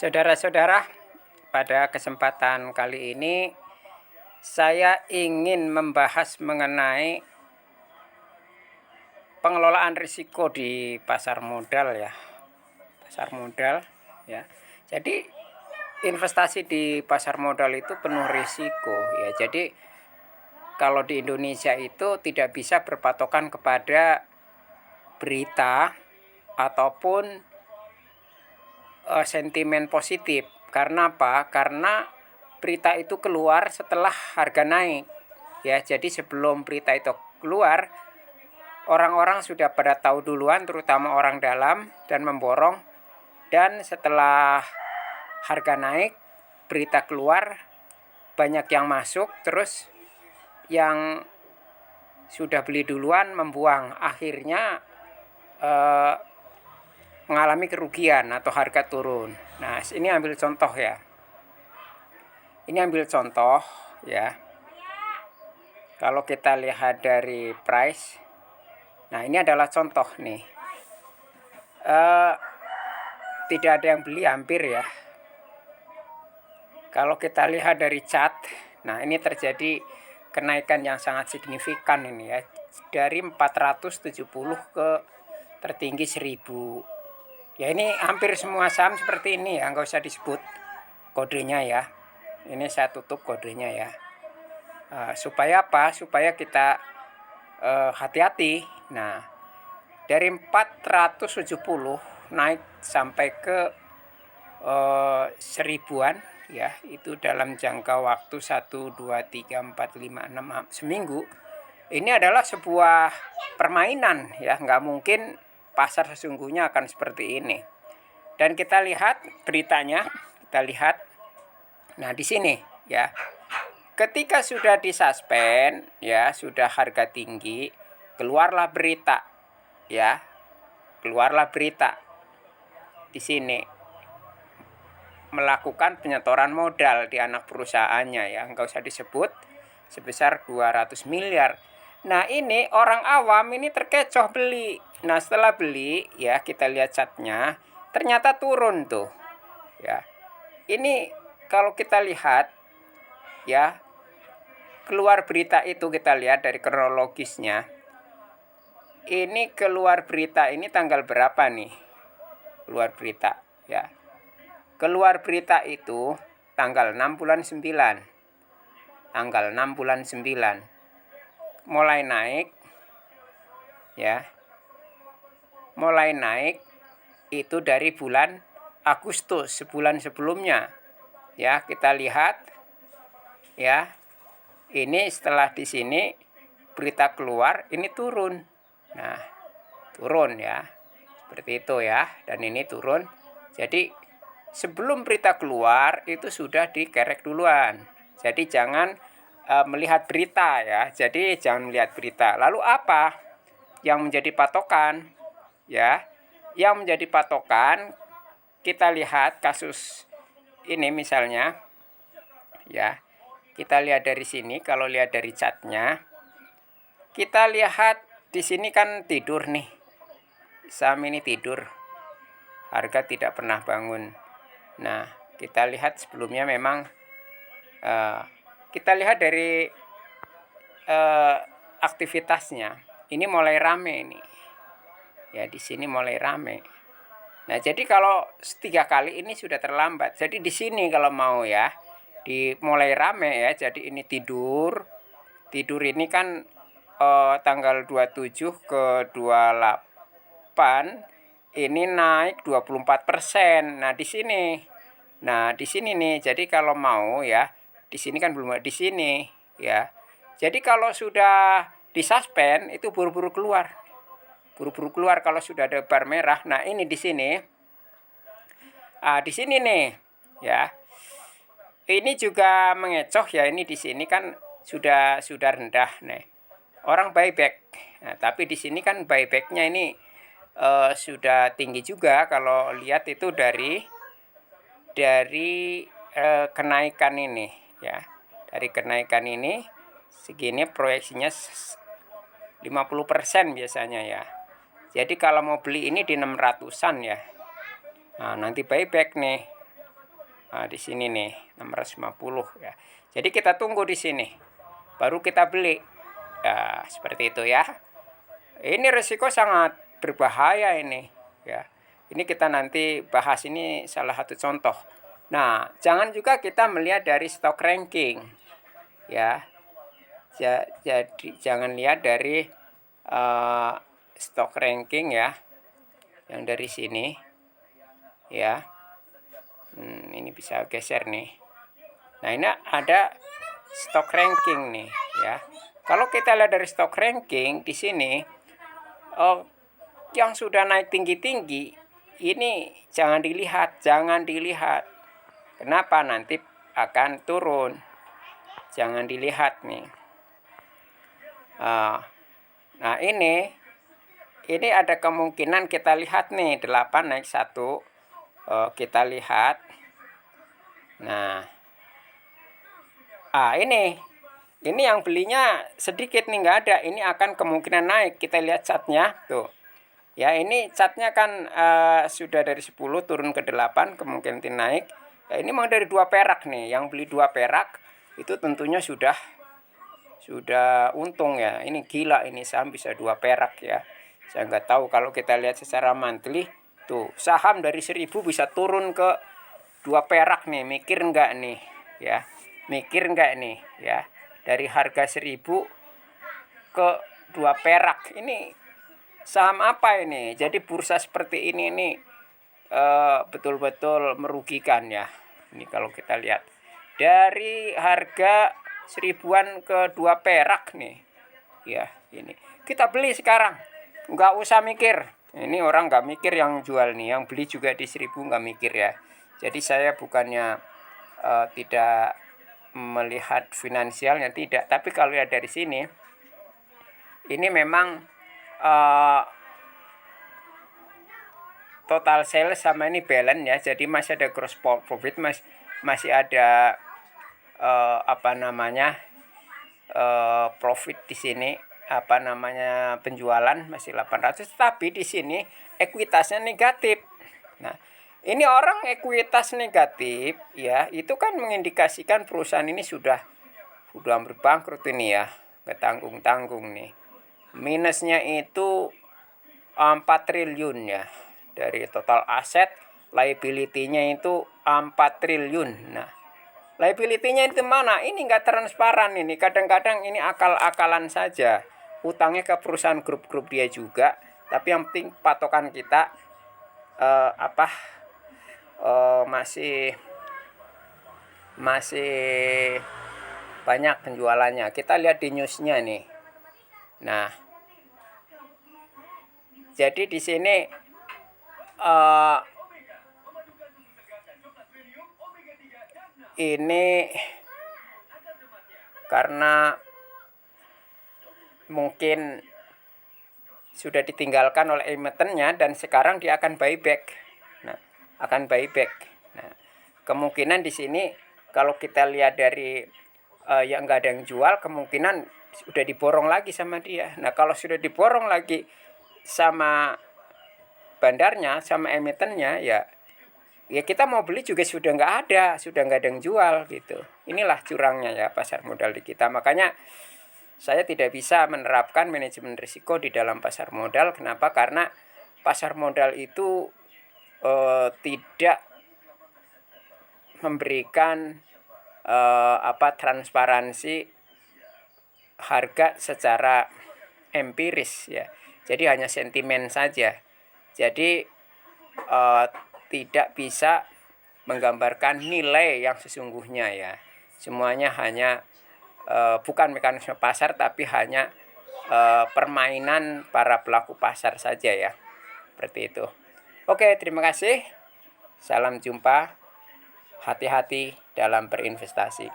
Saudara-saudara, pada kesempatan kali ini saya ingin membahas mengenai pengelolaan risiko di pasar modal ya. Pasar modal ya. Jadi investasi di pasar modal itu penuh risiko ya. Jadi kalau di Indonesia itu tidak bisa berpatokan kepada berita ataupun sentimen positif. Karena apa? Karena berita itu keluar setelah harga naik. Ya, jadi sebelum berita itu keluar, orang-orang sudah pada tahu duluan, terutama orang dalam, dan memborong. Dan setelah harga naik, berita keluar, banyak yang masuk, terus yang sudah beli duluan membuang. Akhirnya mengalami kerugian atau harga turun. Nah, ini ambil contoh ya. Ini ambil contoh ya. Kalau kita lihat dari price, nah ini adalah contoh nih. Tidak ada yang beli hampir ya. Kalau kita lihat dari chart, nah ini terjadi kenaikan yang sangat signifikan ini ya. Dari 470 ke tertinggi 1000. Ya ini hampir semua saham seperti ini ya, nggak usah disebut kodenya ya. Ini saya tutup kodenya ya. Supaya apa? Supaya kita hati-hati. Nah, dari 470 naik sampai ke 1000-an ya, itu dalam jangka waktu 1, 2, 3, 4, 5, 6 seminggu. Ini adalah sebuah permainan ya, nggak mungkin pasar sesungguhnya akan seperti ini. Dan kita lihat beritanya, kita lihat. Nah, di sini ya. Ketika sudah disuspend ya, sudah harga tinggi, keluarlah berita ya. Keluarlah berita di sini melakukan penyetoran modal di anak perusahaannya ya, nggak usah disebut, sebesar 200 miliar. Nah, ini orang awam ini terkecoh beli. Nah, setelah beli ya, kita lihat chartnya, ternyata turun tuh ya. Ini kalau kita lihat ya, keluar berita itu, kita lihat dari kronologisnya. Ini keluar berita ini tanggal berapa nih? Keluar berita ya. Keluar berita itu tanggal 6 bulan 9. Tanggal 6 bulan 9. Mulai naik ya. Mulai naik itu dari bulan Agustus, sebulan sebelumnya. Ya, kita lihat ya. Ini setelah di sini berita keluar, ini turun. Nah, turun ya. Seperti itu ya, dan ini turun. Jadi sebelum berita keluar itu sudah dikerek duluan. Jadi jangan melihat berita ya. Jadi jangan melihat berita. Lalu apa yang menjadi patokan? Ya, yang menjadi patokan, kita lihat kasus ini misalnya ya. Kita lihat dari sini, kalau lihat dari chartnya, kita lihat di sini kan tidur nih. Saham ini tidur. Harga tidak pernah bangun. Nah, kita lihat sebelumnya memang kita lihat dari aktivitasnya. Ini mulai rame ini. Ya, di sini mulai rame. Nah, jadi kalau 3 kali ini sudah terlambat. Jadi di sini kalau mau ya, di mulai rame ya. Jadi ini tidur. Tidur ini kan tanggal 27 ke 28 ini naik 24%. Nah, di sini. Nah, di sini nih. Jadi kalau mau ya, di sini kan belum, di sini ya. Jadi kalau sudah disuspend itu buru-buru keluar. Buru-buru keluar kalau sudah ada bar merah. Nah, ini di sini. Di sini nih ya. Ini juga mengecoh ya, ini di sini kan sudah rendah nih. Orang buyback. Nah, tapi di sini kan buybacknya ini sudah tinggi juga kalau lihat itu dari kenaikan ini ya. Dari kenaikan ini segini proyeksinya 50% biasanya ya. Jadi kalau mau beli ini di 600-an ya. Nah, nanti buyback nih. Nah, di sini nih 650 ya. Jadi kita tunggu di sini. Baru kita beli. Ya, seperti itu ya. Ini risiko sangat berbahaya ini ya. Ini kita nanti bahas, ini salah satu contoh. Nah, jangan juga kita melihat dari stock ranking ya. Jadi jangan lihat dari stock ranking ya. Yang dari sini ya. Ini bisa geser nih. Nah, ini ada stock ranking nih ya. Kalau kita lihat dari stock ranking di sini, yang sudah naik tinggi-tinggi ini jangan dilihat. Kenapa? Nanti akan turun. Jangan dilihat nih. Nah, ini ada kemungkinan kita lihat nih 8 naik 1. Kita lihat. Nah, ini yang belinya sedikit nih, nggak ada. Ini akan kemungkinan naik. Kita lihat chartnya tuh ya. Ini chartnya kan sudah dari 10 turun ke 8, kemungkinan naik ya. Ini memang dari 2 perak nih. Yang beli 2 perak itu tentunya sudah untung ya. Ini gila, ini saham bisa 2 perak ya. Saya nggak tahu kalau kita lihat secara monthly tuh, saham dari 1000 bisa turun ke 2 perak nih. Mikir nggak nih ya? Mikir nggak nih ya? Dari harga 1000 ke 2 perak. Ini saham apa ini? Jadi bursa seperti ini nih betul-betul merugikan ya. Ini kalau kita lihat dari harga 1000-an ke 2 perak nih ya. Ini kita beli sekarang, nggak usah mikir. Ini orang nggak mikir yang jual nih, yang beli juga di 1000 nggak mikir ya. Jadi saya bukannya tidak melihat finansialnya, tidak, tapi kalau lihat dari sini ini memang total sales sama ini balance ya. Jadi masih ada gross profit, masih ada profit di sini, penjualan masih 800, tapi di sini ekuitasnya negatif. Nah, ini orang ekuitas negatif ya, itu kan mengindikasikan perusahaan ini sudah hampir bangkrut ini ya, ketanggung-tanggung nih. Minusnya itu 4 triliun ya. Dari total aset, liability-nya itu 4 triliun. Nah, liability-nya itu mana? Ini nggak transparan ini. Kadang-kadang ini akal-akalan saja. Utangnya ke perusahaan grup-grup dia juga. Tapi yang penting patokan kita masih banyak penjualannya. Kita lihat di newsnya nih. Nah, jadi di sini ini karena mungkin sudah ditinggalkan oleh emitennya dan sekarang dia akan buyback. Nah, kemungkinan di sini kalau kita lihat dari yang nggak ada yang jual, kemungkinan sudah diborong lagi sama dia. Nah, kalau sudah diborong lagi sama bandarnya, sama emitennya ya kita mau beli juga sudah nggak ada yang jual gitu. Inilah curangnya ya pasar modal di kita. Makanya saya tidak bisa menerapkan manajemen risiko di dalam pasar modal. Kenapa? Karena pasar modal itu tidak memberikan transparansi harga secara empiris ya. Jadi hanya sentimen saja. Jadi tidak bisa menggambarkan nilai yang sesungguhnya ya. Semuanya hanya bukan mekanisme pasar, tapi hanya permainan para pelaku pasar saja ya. Seperti itu. Oke, terima kasih. Salam jumpa. Hati-hati dalam berinvestasi.